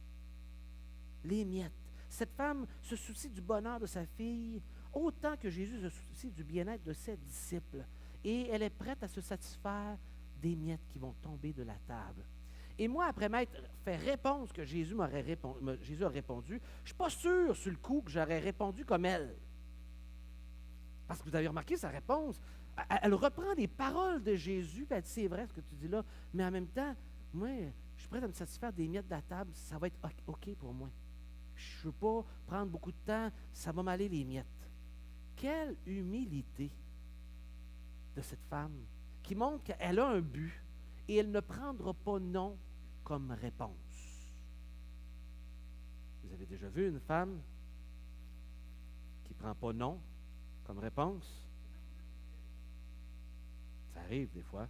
Les miettes. Cette femme se soucie du bonheur de sa fille autant que Jésus se soucie du bien-être de ses disciples. Et elle est prête à se satisfaire des miettes qui vont tomber de la table. Et moi, après m'être fait répondre ce que Jésus a répondu, je ne suis pas sûr sur le coup que j'aurais répondu comme elle. Parce que vous avez remarqué sa réponse. Elle reprend des paroles de Jésus, puis elle dit, c'est vrai ce que tu dis là, mais en même temps, moi, je suis prête à me satisfaire des miettes de la table, ça va être OK pour moi. Je ne veux pas prendre beaucoup de temps, ça va m'aller les miettes. Quelle humilité de cette femme qui montre qu'elle a un but et elle ne prendra pas non comme réponse. Vous avez déjà vu une femme qui ne prend pas non comme réponse? Ça arrive des fois.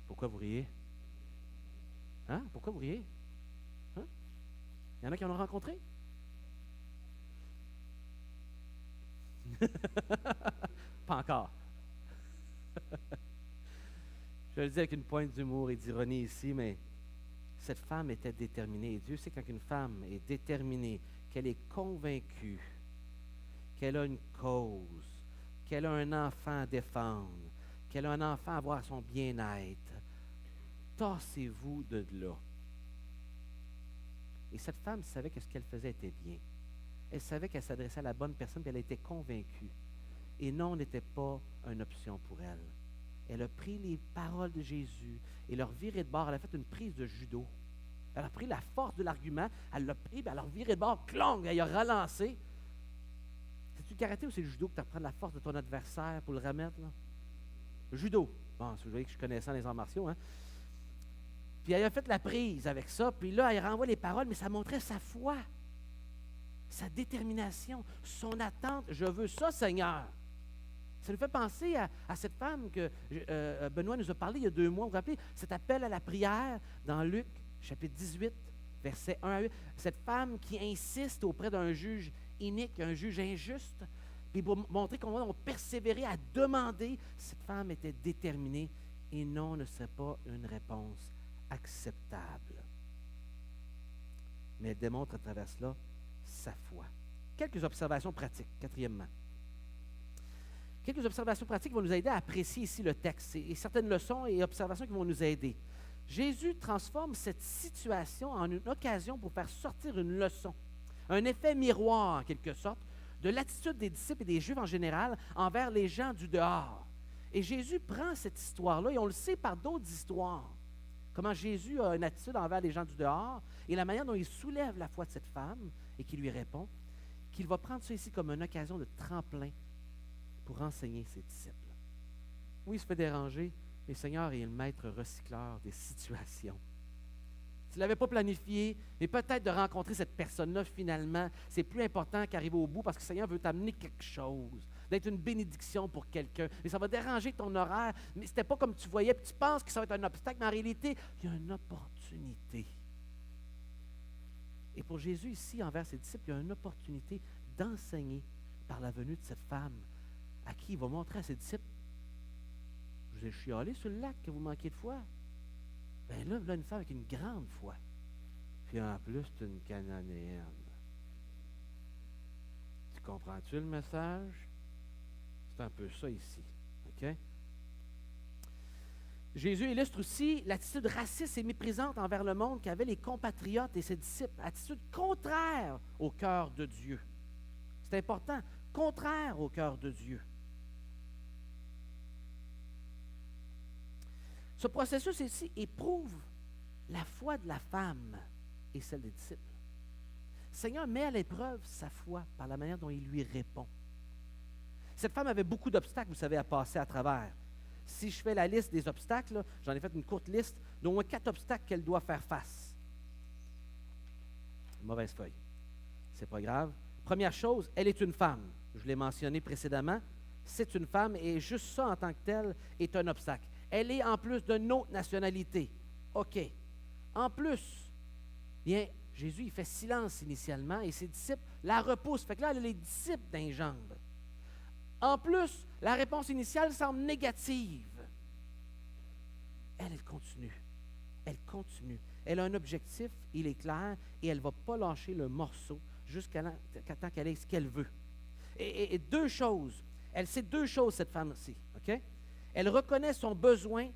Pourquoi vous riez? Hein? Pourquoi vous riez? Hein? Il y en a qui en ont rencontré? Pas encore. Je le dis avec une pointe d'humour et d'ironie ici, mais cette femme était déterminée. Et Dieu sait quand une femme est déterminée, qu'elle est convaincue, qu'elle a une cause, qu'elle a un enfant à défendre, qu'elle a un enfant à voir son bien-être. Tassez-vous de là. Et cette femme savait que ce qu'elle faisait était bien. Elle savait qu'elle s'adressait à la bonne personne, puis elle était convaincue. Et non n'était pas une option pour elle. Elle a pris les paroles de Jésus et leur viré de bord. Elle a fait une prise de judo. Elle a pris la force de l'argument, elle l'a pris, puis elle a viré de bord, clong, elle a relancé. C'est-tu le karaté ou c'est le judo que tu apprends la force de ton adversaire pour le remettre, là? Le judo. Bon, vous voyez que je connais ça dans les arts martiaux, hein? Puis elle a fait la prise avec ça, puis là, elle renvoie les paroles, mais ça montrait sa foi, sa détermination, son attente. Je veux ça, Seigneur. Ça nous fait penser à cette femme que Benoît nous a parlé il y a 2 mois. Vous vous rappelez, cet appel à la prière dans Luc, chapitre 18, versets 1 à 8. Cette femme qui insiste auprès d'un juge inique, un juge injuste, puis pour montrer qu'on va persévérer à demander, cette femme était déterminée et non ne serait pas une réponse acceptable. Mais elle démontre à travers cela sa foi. Quelques observations pratiques, quatrièmement. Quelques observations pratiques vont nous aider à apprécier ici le texte et certaines leçons et observations qui vont nous aider. Jésus transforme cette situation en une occasion pour faire sortir une leçon, un effet miroir en quelque sorte, de l'attitude des disciples et des Juifs en général envers les gens du dehors. Et Jésus prend cette histoire-là, et on le sait par d'autres histoires, comment Jésus a une attitude envers les gens du dehors et la manière dont il soulève la foi de cette femme et qui lui répond, qu'il va prendre ça ici comme une occasion de tremplin pour enseigner ses disciples. Oui, il se fait déranger, Mais Seigneur est le maître recycleur des situations. Tu ne l'avais pas planifié, mais peut-être de rencontrer cette personne-là, finalement, c'est plus important qu'arriver au bout parce que le Seigneur veut t'amener quelque chose, d'être une bénédiction pour quelqu'un. Et ça va déranger ton horaire, mais ce n'était pas comme tu voyais, puis tu penses que ça va être un obstacle, mais en réalité, il y a une opportunité. Et pour Jésus, ici, envers ses disciples, il y a une opportunité d'enseigner par la venue de cette femme à qui il va montrer à ses disciples: je vous ai chialé sur le lac que vous manquiez de foi. Bien là, une femme avec une grande foi. Puis en plus, c'est une Cananéenne. Tu comprends-tu le message? C'est un peu ça ici. OK? Jésus illustre aussi l'attitude raciste et méprisante envers le monde qu'avaient les compatriotes et ses disciples. Attitude contraire au cœur de Dieu. C'est important. Contraire au cœur de Dieu. Ce processus ici éprouve la foi de la femme et celle des disciples. Le Seigneur met à l'épreuve sa foi par la manière dont il lui répond. Cette femme avait beaucoup d'obstacles, vous savez, à passer à travers. Si je fais la liste des obstacles, là, j'en ai fait une courte liste, d'au moins 4 obstacles qu'elle doit faire face. Mauvaise feuille. C'est pas grave. Première chose, elle est une femme. Je l'ai mentionné précédemment. C'est une femme et juste ça en tant que telle est un obstacle. Elle est en plus d'une autre nationalité. OK. En plus, bien, Jésus, il fait silence initialement et ses disciples la repoussent. Fait que là, elle a les disciples d'un jambe. En plus, la réponse initiale semble négative. Elle continue. Elle continue. Elle a un objectif, il est clair, et elle ne va pas lâcher le morceau jusqu'à temps qu'elle ait ce qu'elle veut. Et deux choses. Elle sait deux choses, cette femme-ci. OK? Elle reconnaît son besoin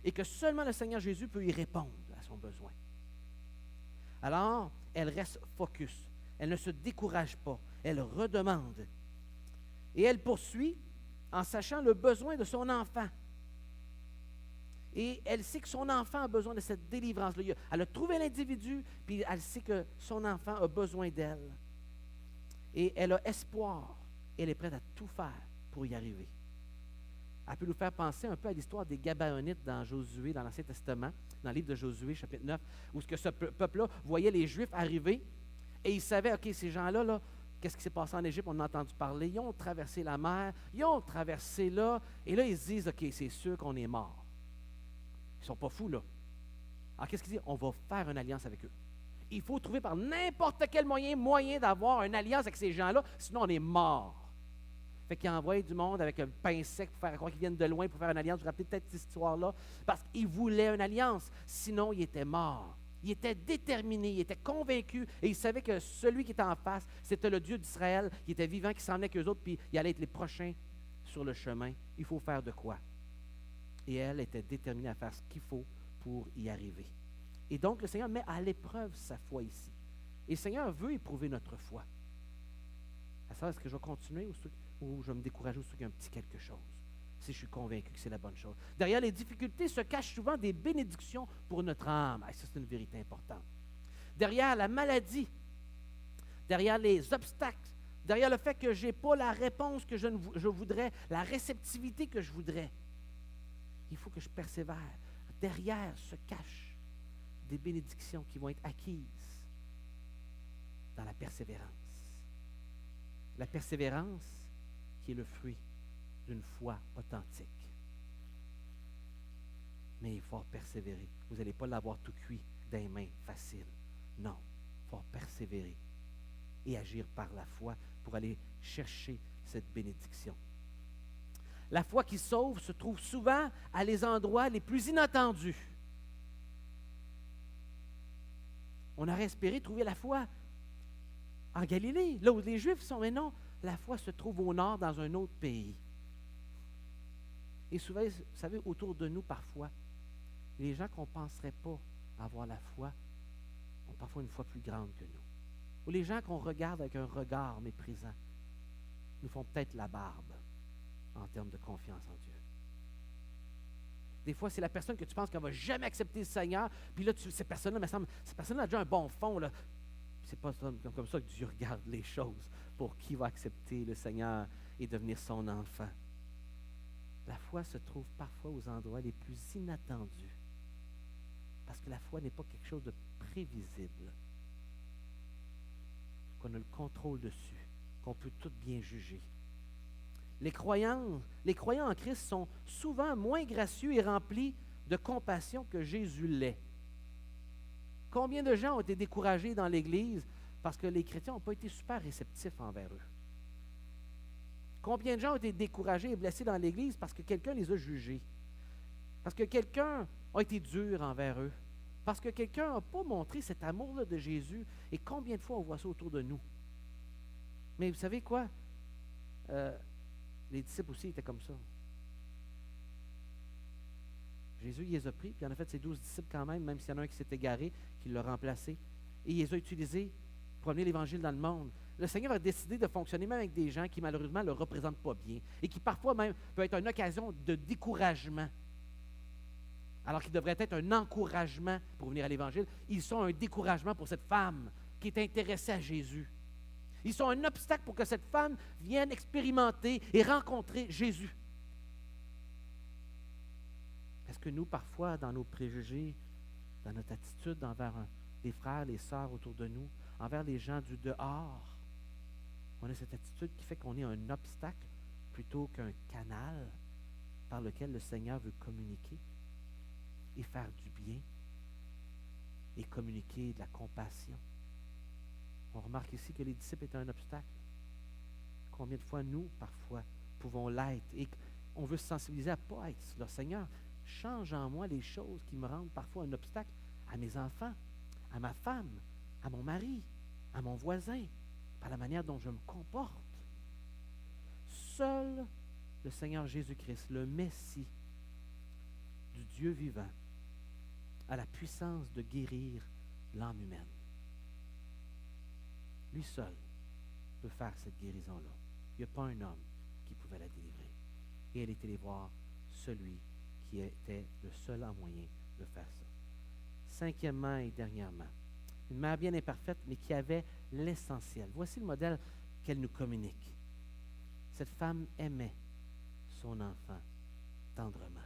et que seulement le Seigneur Jésus peut y répondre à son besoin. Alors, elle reste focus. Elle ne se décourage pas. Elle redemande. Et elle poursuit en sachant le besoin de son enfant. Et elle sait que son enfant a besoin de cette délivrance-là. Elle a trouvé l'individu, puis elle sait que son enfant a besoin d'elle. Et elle a espoir. Elle est prête à tout faire pour y arriver. Elle peut nous faire penser un peu à l'histoire des Gabaonites dans Josué, dans l'Ancien Testament, dans le livre de Josué, chapitre 9, où ce peuple-là voyait les Juifs arriver et ils savaient, OK, ces gens-là, là, qu'est-ce qui s'est passé en Égypte? On en a entendu parler. Ils ont traversé la mer, ils ont traversé là, et là, ils se disent, OK, c'est sûr qu'on est mort. Ils ne sont pas fous, là. Alors, qu'est-ce qu'ils disent? On va faire une alliance avec eux. Il faut trouver par n'importe quel moyen d'avoir une alliance avec ces gens-là, sinon on est mort. Fait qu'ils envoient du monde avec un pain sec pour faire croire qu'ils viennent de loin pour faire une alliance. Vous vous rappelez peut-être cette histoire-là? Parce qu'ils voulaient une alliance. Sinon, ils étaient morts. Ils étaient déterminés, ils étaient convaincus et ils savaient que celui qui était en face, c'était le Dieu d'Israël. Il était vivant, qui s'en venait qu'eux autres, puis il allait être les prochains sur le chemin. Il faut faire de quoi? Et elle était déterminée à faire ce qu'il faut pour y arriver. Et donc, le Seigneur met à l'épreuve sa foi ici. Et le Seigneur veut éprouver notre foi. À savoir, est-ce que je vais continuer ou je vais me décourager ou qu'il y a un petit quelque chose, si je suis convaincu que c'est la bonne chose. Derrière les difficultés se cachent souvent des bénédictions pour notre âme. Et ça, c'est une vérité importante. Derrière la maladie, derrière les obstacles, derrière le fait que je n'ai pas la réponse que je voudrais, la réceptivité que je voudrais, il faut que je persévère. Derrière se cachent des bénédictions qui vont être acquises dans la persévérance. La persévérance qui est le fruit d'une foi authentique. Mais il faut persévérer. Vous n'allez pas l'avoir tout cuit des mains faciles. Non, il faut persévérer et agir par la foi pour aller chercher cette bénédiction. La foi qui sauve se trouve souvent à les endroits les plus inattendus. On aurait espéré trouver la foi en Galilée, là où les Juifs sont, mais non, la foi se trouve au nord, dans un autre pays. Et souvent, vous savez, autour de nous, parfois, les gens qu'on ne penserait pas avoir la foi ont parfois une foi plus grande que nous. Ou les gens qu'on regarde avec un regard méprisant nous font peut-être la barbe en termes de confiance en Dieu. Des fois, c'est la personne que tu penses qu'elle ne va jamais accepter le Seigneur, puis là, cette personne-là, cette personne-là a déjà un bon fond, là. C'est pas comme ça que Dieu regarde les choses pour qui va accepter le Seigneur et devenir son enfant. La foi se trouve parfois aux endroits les plus inattendus. Parce que la foi n'est pas quelque chose de prévisible, qu'on a le contrôle dessus, qu'on peut tout bien juger. Les croyants en Christ sont souvent moins gracieux et remplis de compassion que Jésus l'est. Combien de gens ont été découragés dans l'Église parce que les chrétiens n'ont pas été super réceptifs envers eux? Combien de gens ont été découragés et blessés dans l'Église parce que quelqu'un les a jugés? Parce que quelqu'un a été dur envers eux? Parce que quelqu'un n'a pas montré cet amour-là de Jésus? Et combien de fois on voit ça autour de nous? Mais vous savez quoi? Les disciples aussi étaient comme ça. Jésus, il les a pris, puis il en a fait ses 12 disciples quand même s'il y en a un qui s'est égaré, qui l'a remplacé. Et il les a utilisés pour amener l'Évangile dans le monde. Le Seigneur a décidé de fonctionner même avec des gens qui, malheureusement, ne le représentent pas bien et qui, parfois, même, peut être une occasion de découragement. Alors qu'ils devraient être un encouragement pour venir à l'Évangile. Ils sont un découragement pour cette femme qui est intéressée à Jésus. Ils sont un obstacle pour que cette femme vienne expérimenter et rencontrer Jésus. Est-ce que nous, parfois, dans nos préjugés, dans notre attitude envers les frères, les sœurs autour de nous, envers les gens du dehors, on a cette attitude qui fait qu'on est un obstacle plutôt qu'un canal par lequel le Seigneur veut communiquer et faire du bien et communiquer de la compassion. On remarque ici que les disciples étaient un obstacle. Combien de fois nous, parfois, pouvons l'être? Et on veut se sensibiliser à ne pas être leur Seigneur. Change en moi les choses qui me rendent parfois un obstacle à mes enfants, à ma femme, à mon mari, à mon voisin, par la manière dont je me comporte. Seul le Seigneur Jésus-Christ, le Messie du Dieu vivant, a la puissance de guérir l'âme humaine. Lui seul peut faire cette guérison-là. Il n'y a pas un homme qui pouvait la délivrer. Et elle est allée voir celui qui était le seul moyen de faire ça. Cinquièmement et dernièrement, une mère bien imparfaite, mais qui avait l'essentiel. Voici le modèle qu'elle nous communique. Cette femme aimait son enfant tendrement.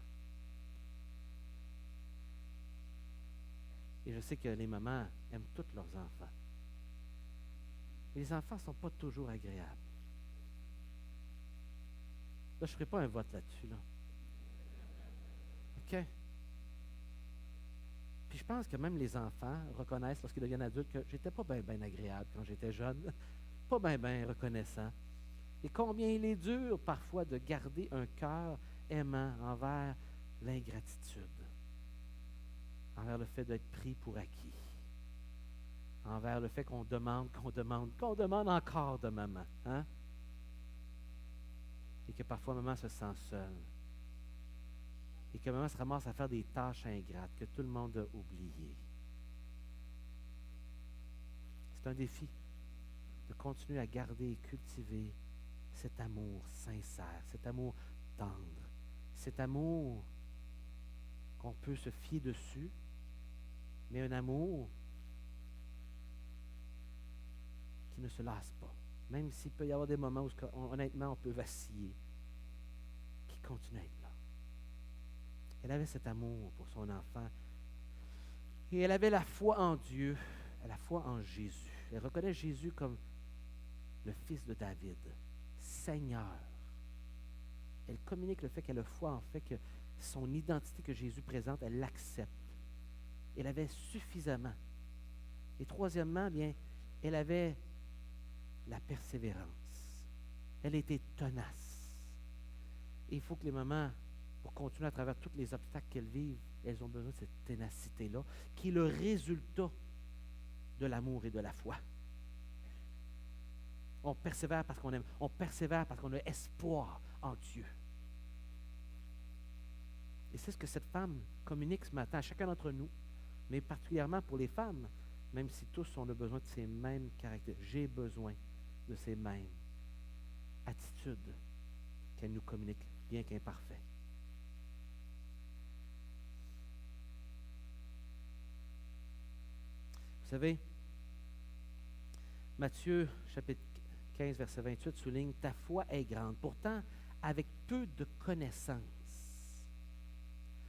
Et je sais que les mamans aiment tous leurs enfants. Mais les enfants ne sont pas toujours agréables. Là, je ne ferai pas un vote là-dessus, là. OK? Puis je pense que même les enfants reconnaissent, lorsqu'ils deviennent adultes, que j'étais pas bien agréable quand j'étais jeune, pas bien reconnaissant. Et combien il est dur parfois de garder un cœur aimant envers l'ingratitude, envers le fait d'être pris pour acquis, envers le fait qu'on demande encore de maman. Hein? Et que parfois maman se sent seule. Et que maman se ramasse à faire des tâches ingrates que tout le monde a oubliées. C'est un défi de continuer à garder et cultiver cet amour sincère, cet amour tendre, cet amour qu'on peut se fier dessus, mais un amour qui ne se lasse pas, même s'il peut y avoir des moments où, honnêtement, on peut vaciller, qui continue à être là. Elle avait cet amour pour son enfant et elle avait la foi en Dieu, la foi en Jésus. Elle reconnaît Jésus comme le fils de David, Seigneur. Elle communique le fait qu'elle a foi en fait que son identité que Jésus présente, elle l'accepte. Elle avait suffisamment. Et troisièmement, bien, elle avait la persévérance. Elle était tenace. Et il faut que les mamans, pour continuer à travers tous les obstacles qu'elles vivent, elles ont besoin de cette ténacité-là, qui est le résultat de l'amour et de la foi. On persévère parce qu'on aime. On persévère parce qu'on a espoir en Dieu. Et c'est ce que cette femme communique ce matin à chacun d'entre nous, mais particulièrement pour les femmes, même si tous on a besoin de ces mêmes caractères. J'ai besoin de ces mêmes attitudes qu'elle nous communique, bien qu'imparfait. Vous savez, Matthieu, chapitre 15, verset 28, souligne « Ta foi est grande. Pourtant, avec peu de connaissances.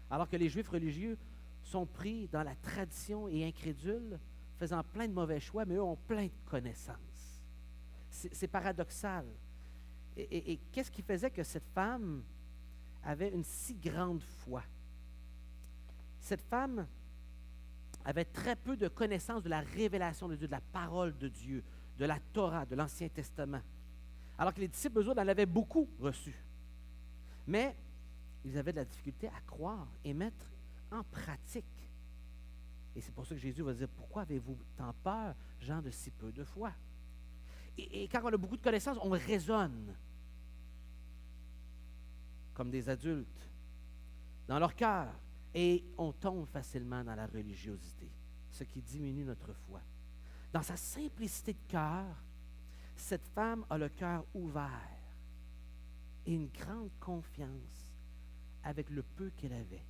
Alors que les Juifs religieux sont pris dans la tradition et incrédules, faisant plein de mauvais choix, mais eux ont plein de connaissances. C'est paradoxal. Et qu'est-ce qui faisait que cette femme avait une si grande foi? Cette femme avait très peu de connaissances de la révélation de Dieu, de la parole de Dieu, de la Torah, de l'Ancien Testament. Alors que les disciples, eux autres, en avaient beaucoup reçu. Mais ils avaient de la difficulté à croire et mettre en pratique. Et c'est pour ça que Jésus va dire, pourquoi avez-vous tant peur, gens de si peu de foi? Et quand on a beaucoup de connaissances, on raisonne comme des adultes dans leur cœur. Et on tombe facilement dans la religiosité, ce qui diminue notre foi. Dans sa simplicité de cœur, cette femme a le cœur ouvert et une grande confiance avec le peu qu'elle avait.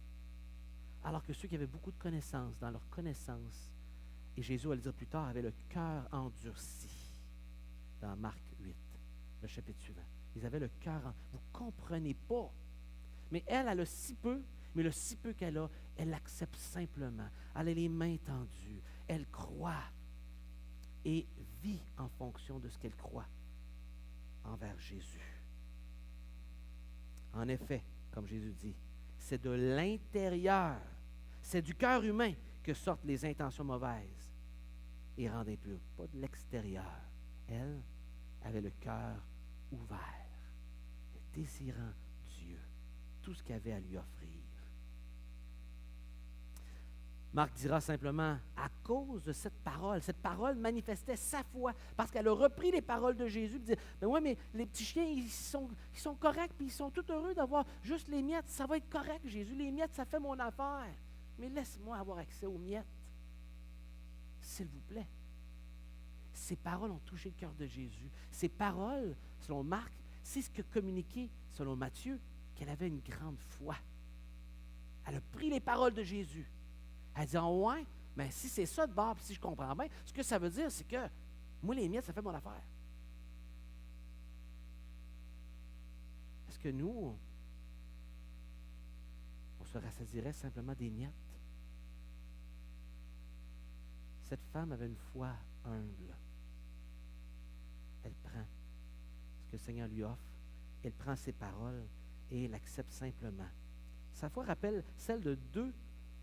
Alors que ceux qui avaient beaucoup de connaissances, dans leur connaissance, et Jésus va le dire plus tard, avaient le cœur endurci, dans Marc 8, le chapitre suivant. Ils avaient le cœur vous ne comprenez pas. Mais elle a le si peu, mais le si peu qu'elle a, elle l'accepte simplement. Elle a les mains tendues, elle croit et vit en fonction de ce qu'elle croit envers Jésus. En effet, comme Jésus dit, c'est de l'intérieur, c'est du cœur humain que sortent les intentions mauvaises et rendent impurs, pas de l'extérieur. Elle avait le cœur ouvert, désirant Dieu, tout ce qu'il avait à lui offrir. Marc dira simplement, à cause de cette parole manifestait sa foi, parce qu'elle a repris les paroles de Jésus, et dit, mais oui, mais les petits chiens, ils sont corrects, puis ils sont tout heureux d'avoir juste les miettes, ça va être correct, Jésus, les miettes, ça fait mon affaire, mais laisse-moi avoir accès aux miettes, s'il vous plaît. Ces paroles ont touché le cœur de Jésus. Ces paroles, selon Marc, c'est ce que communiquait, selon Matthieu, qu'elle avait une grande foi. Elle a pris les paroles de Jésus. Elle dit, oh ouais, mais si c'est ça de bord, puis si je comprends bien, ce que ça veut dire, c'est que moi, les miettes, ça fait mon affaire. Est-ce que nous, on se rassasirait simplement des miettes? Cette femme avait une foi humble. Elle prend ce que le Seigneur lui offre, elle prend ses paroles et elle accepte simplement. Sa foi rappelle celle de deux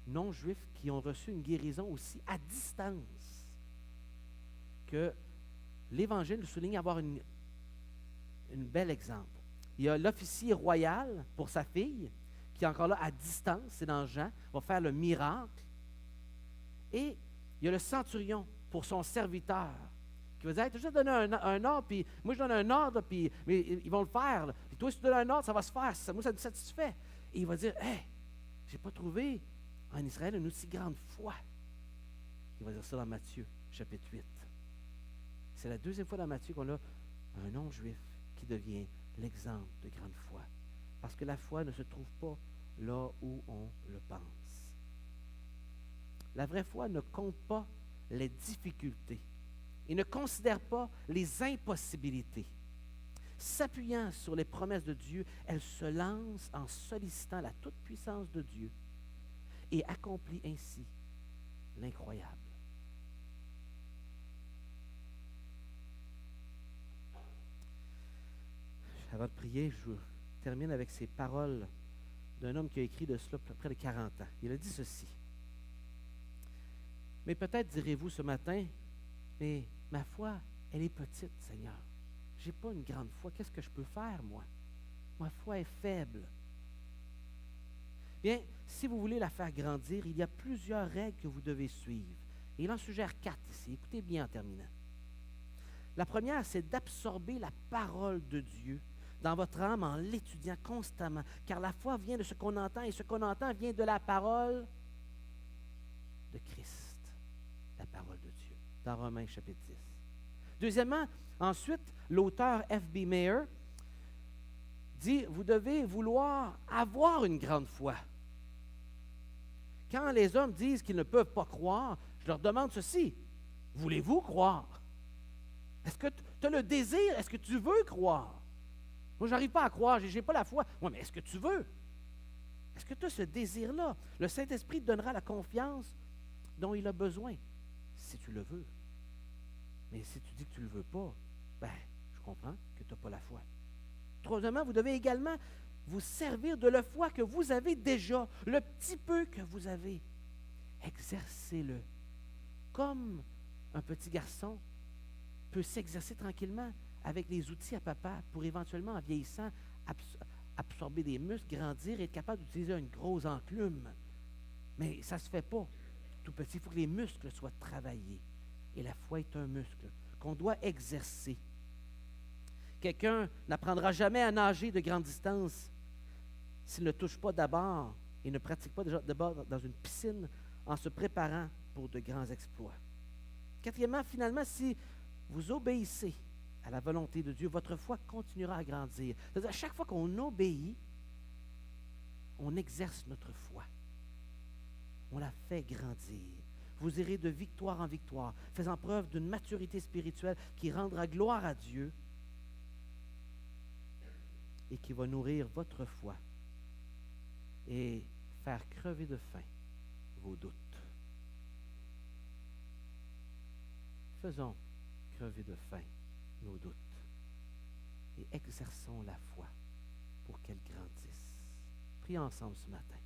non-juifs qui ont reçu une guérison aussi à distance, que l'Évangile souligne avoir une bel exemple. Il y a l'officier royal pour sa fille, qui est encore là à distance, c'est dans Jean, va faire le miracle. Et il y a le centurion pour son serviteur, qui va dire, hey, tu as juste donné un ordre, puis moi je donne un ordre, puis mais ils vont le faire. Puis toi, si tu donnes un ordre, ça va se faire. Moi, ça me satisfait. Et il va dire, hey, j'ai pas trouvé en Israël une aussi grande foi. Il va dire ça dans Matthieu, chapitre 8. C'est la deuxième fois dans Matthieu qu'on a un non-juif qui devient l'exemple de grande foi. Parce que la foi ne se trouve pas là où on le pense. La vraie foi ne compte pas les difficultés et ne considère pas les impossibilités. S'appuyant sur les promesses de Dieu, elle se lance en sollicitant la toute-puissance de Dieu et accomplit ainsi l'incroyable. Avant de prier, je termine avec ces paroles d'un homme qui a écrit de cela près de 40 ans. Il a dit ceci. Mais peut-être direz-vous ce matin, mais ma foi, elle est petite, Seigneur. Je n'ai pas une grande foi. Qu'est-ce que je peux faire, moi? Ma foi est faible. Bien, si vous voulez la faire grandir, il y a plusieurs règles que vous devez suivre. Et il en suggère 4 ici. Écoutez bien en terminant. La première, c'est d'absorber la parole de Dieu dans votre âme en l'étudiant constamment. Car la foi vient de ce qu'on entend et ce qu'on entend vient de la parole de Christ. La parole de Dieu, dans Romains chapitre 10. Deuxièmement, ensuite, l'auteur F.B. Meyer dit, vous devez vouloir avoir une grande foi. Quand les hommes disent qu'ils ne peuvent pas croire, je leur demande ceci, voulez-vous croire? Est-ce que tu as le désir? Est-ce que tu veux croire? Moi, je n'arrive pas à croire, je n'ai pas la foi. Oui, mais est-ce que tu veux? Est-ce que tu as ce désir-là? Le Saint-Esprit te donnera la confiance dont il a besoin, si tu le veux. Mais si tu dis que tu ne le veux pas, ben, je comprends que tu n'as pas la foi. Troisièmement, vous devez également vous servir de la foi que vous avez déjà, le petit peu que vous avez. Exercez-le. Comme un petit garçon peut s'exercer tranquillement avec les outils à papa pour éventuellement, en vieillissant, absorber des muscles, grandir et être capable d'utiliser une grosse enclume. Mais ça ne se fait pas tout petit. Il faut que les muscles soient travaillés. Et la foi est un muscle qu'on doit exercer. Quelqu'un n'apprendra jamais à nager de grande distance s'il ne touche pas d'abord et ne pratique pas d'abord dans une piscine en se préparant pour de grands exploits. Quatrièmement, finalement, si vous obéissez à la volonté de Dieu, votre foi continuera à grandir. C'est-à-dire, à chaque fois qu'on obéit, on exerce notre foi. On la fait grandir. Vous irez de victoire en victoire, faisant preuve d'une maturité spirituelle qui rendra gloire à Dieu et qui va nourrir votre foi et faire crever de faim vos doutes. Faisons crever de faim nos doutes et exerçons la foi pour qu'elle grandisse. Prions ensemble ce matin.